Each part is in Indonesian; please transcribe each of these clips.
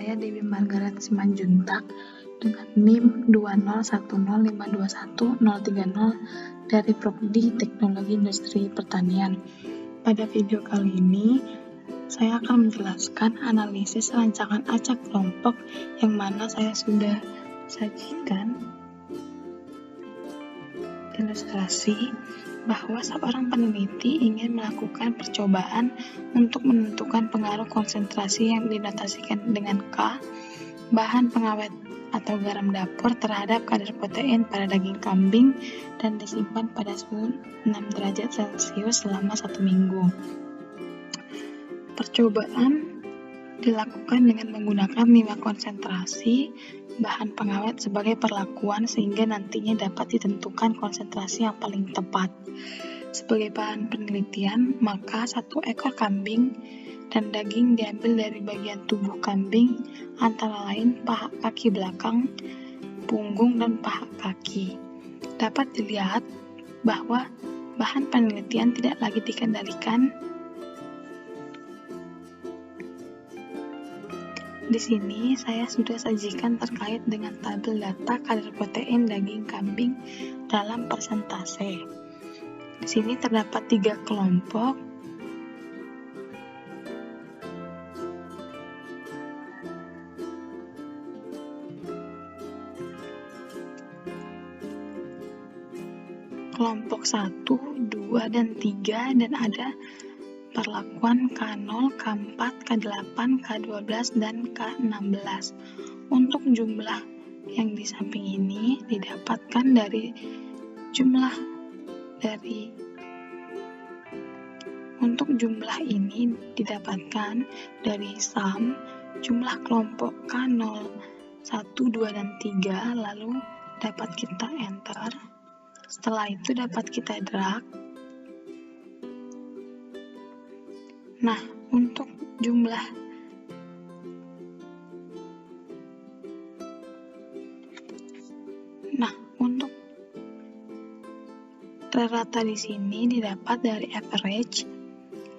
saya Dewi Margaret Simanjuntak dengan NIM 2010521-030 dari Prodi Teknologi Industri Pertanian. Pada video kali ini, saya akan menjelaskan analisis rancangan acak kelompok yang mana saya sudah sajikan ilustrasi bahwa seorang peneliti ingin melakukan percobaan untuk menentukan pengaruh konsentrasi yang dinotasikan dengan K, bahan pengawet atau garam dapur terhadap kadar protein pada daging kambing dan disimpan pada suhu 6 derajat Celcius selama 1 minggu. Percobaan dilakukan dengan menggunakan 5 konsentrasi bahan pengawet sebagai perlakuan sehingga nantinya dapat ditentukan konsentrasi yang paling tepat. Sebagai bahan penelitian, maka 1 ekor kambing dan daging diambil dari bagian tubuh kambing antara lain paha kaki belakang, punggung, dan paha kaki. Dapat dilihat bahwa bahan penelitian tidak lagi dikendalikan. Di sini saya sudah sajikan terkait dengan tabel data kadar protein daging kambing dalam persentase. Di sini terdapat 3 kelompok. Kelompok 1, 2, dan 3 dan ada perlakuan K0, K4, K8, K12, dan K16. Untuk jumlah yang di samping ini didapatkan dari sum jumlah kelompok K0, 1, 2, dan 3, lalu dapat kita enter. Setelah itu dapat kita drag. Nah, untuk rata di sini didapat dari average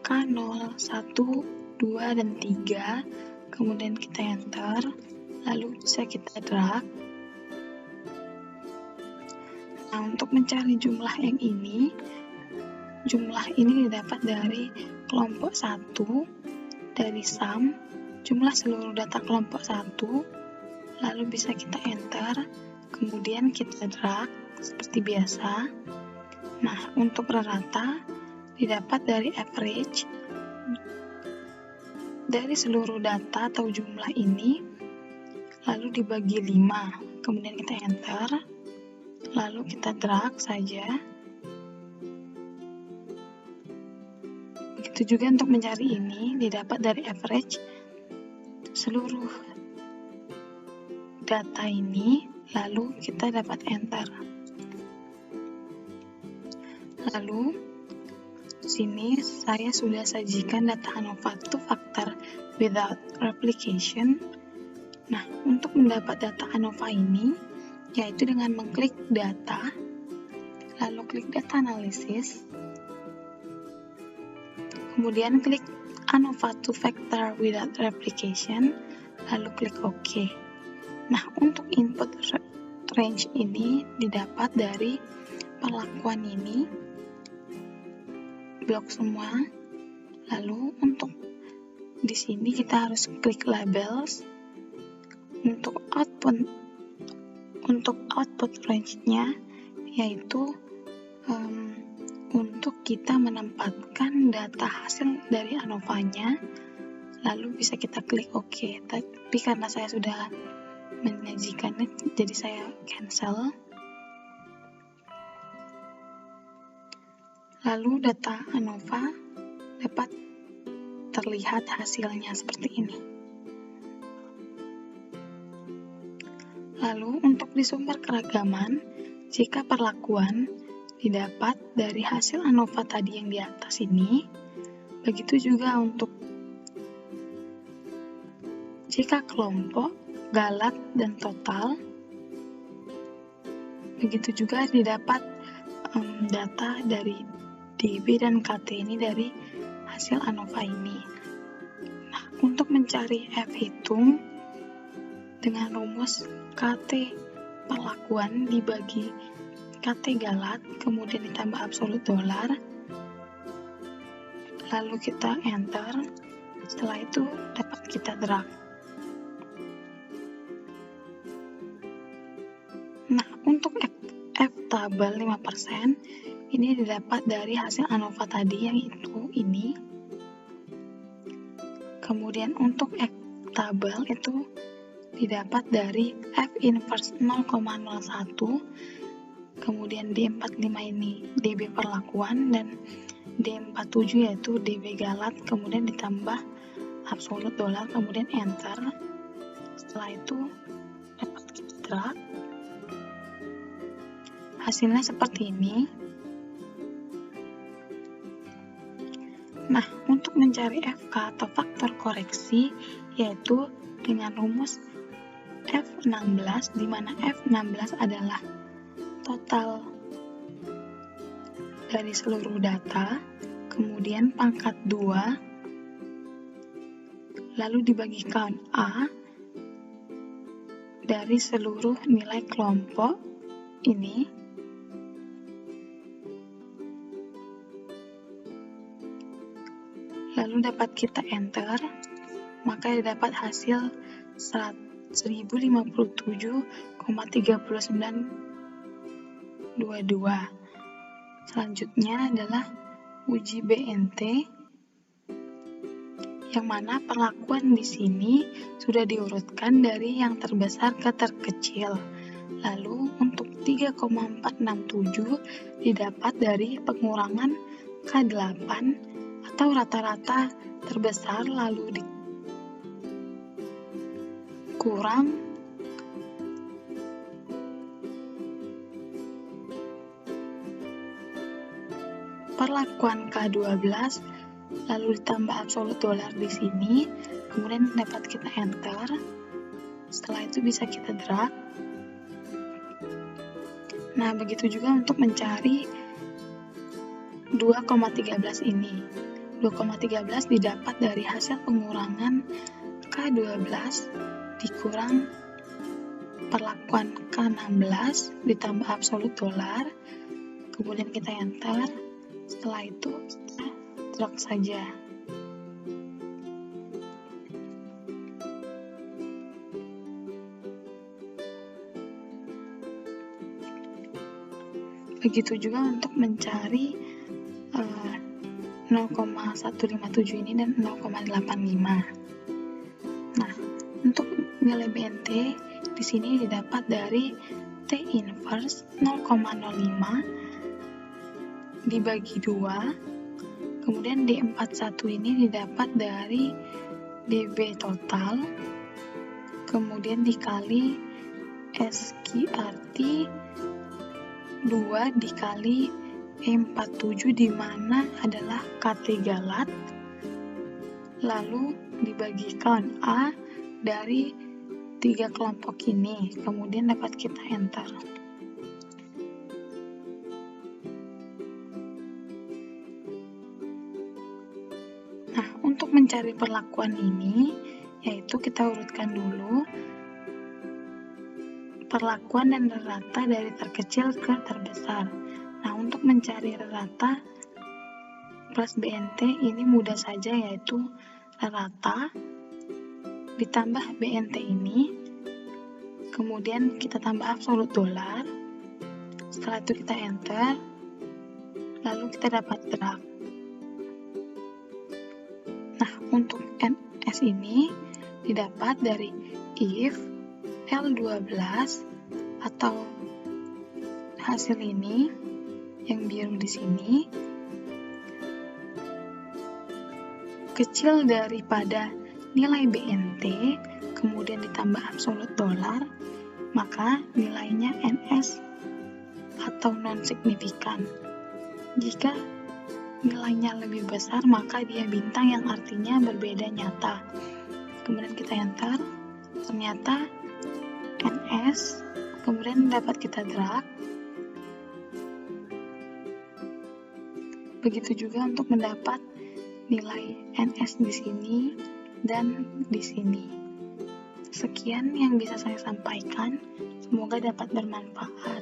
K0, 1, 2, dan 3. Kemudian kita enter, lalu bisa kita drag. Nah, untuk mencari jumlah yang ini, didapat dari kelompok 1 dari sum jumlah seluruh data kelompok 1, lalu bisa kita enter, kemudian kita drag seperti biasa. Nah, untuk rata didapat dari average dari seluruh data atau jumlah ini, lalu dibagi 5, kemudian kita enter, lalu kita drag saja. Begitu juga untuk mencari ini, didapat dari average seluruh data ini, lalu kita dapat enter. Lalu, di sini saya sudah sajikan data ANOVA 2 factor without replication. Nah, untuk mendapat data ANOVA ini, yaitu dengan mengklik data, lalu klik data analysis, kemudian klik ANOVA 2 factor without replication, lalu klik OK. Nah, untuk input range ini didapat dari perlakuan ini, blok semua. Lalu untuk di sini kita harus klik labels. Untuk output range-nya, yaitu untuk kita menempatkan data hasil dari ANOVA-nya, lalu bisa kita klik OK. Tapi karena saya sudah menyajikannya, jadi saya cancel. Lalu data ANOVA dapat terlihat hasilnya seperti ini. Lalu untuk di sumber keragaman, jika perlakuan didapat dari hasil ANOVA tadi yang di atas ini, begitu juga untuk jika kelompok, galat, dan total, begitu juga didapat data dari DB dan KT ini dari hasil ANOVA ini. Nah, untuk mencari F hitung, dengan rumus KT perlakuan dibagi KT galat, kemudian ditambah absolut dolar, lalu kita enter. Setelah itu dapat kita drag. Nah, untuk F tabel 5% ini didapat dari hasil ANOVA tadi, yang itu ini. Kemudian untuk F tabel itu didapat dari F inverse 0,01, kemudian D45 ini DB perlakuan, dan D47 yaitu DB galat, kemudian ditambah absolut dolar, kemudian enter. Setelah itu dapat kita drag. Hasilnya seperti ini. Nah, untuk mencari FK atau faktor koreksi, yaitu dengan rumus F16, di mana F16 adalah total dari seluruh data, kemudian pangkat 2, lalu dibagi count A dari seluruh nilai kelompok ini. Lalu dapat kita enter, maka dapat hasil 1057,3922. Selanjutnya adalah uji BNT, yang mana perlakuan di sini sudah diurutkan dari yang terbesar ke terkecil. Lalu untuk 3,467 didapat dari pengurangan K8 atau rata-rata terbesar, lalu dikurang perlakuan K12, lalu ditambah absolut dolar di sini, kemudian dapat kita enter. Setelah itu bisa kita drag. Nah, begitu juga untuk mencari 2,13 ini. 2,13 didapat dari hasil pengurangan K12 dikurang perlakuan K16 ditambah absolut dolar, kemudian kita enter. Setelah itu kita drag saja. Begitu juga untuk mencari 0,157 ini dan 0,85. Nah, untuk nilai BNT di sini didapat dari T inverse 0,05 dibagi 2, kemudian D41 ini didapat dari DB total, kemudian dikali SQRT 2 dikali E47, di mana adalah KT galat, lalu dibagi count A dari 3 kelompok ini, kemudian dapat kita enter. Nah, untuk mencari perlakuan ini, yaitu kita urutkan dulu perlakuan dan rata dari terkecil ke terbesar. Nah, untuk mencari rata plus BNT ini mudah saja, yaitu rata ditambah BNT ini, kemudian kita tambah absolut dolar. Setelah itu kita enter, lalu kita dapat drag. Nah, untuk NS ini didapat dari if L12 atau hasil ini yang biru di sini kecil daripada nilai BNT, kemudian ditambah absolut dolar, maka nilainya NS atau non-signifikan. Jika nilainya lebih besar, maka dia bintang, yang artinya berbeda nyata. Kemudian kita enter, ternyata NS, kemudian dapat kita drag. Begitu juga untuk mendapat nilai NS di sini dan di sini. Sekian yang bisa saya sampaikan, semoga dapat bermanfaat.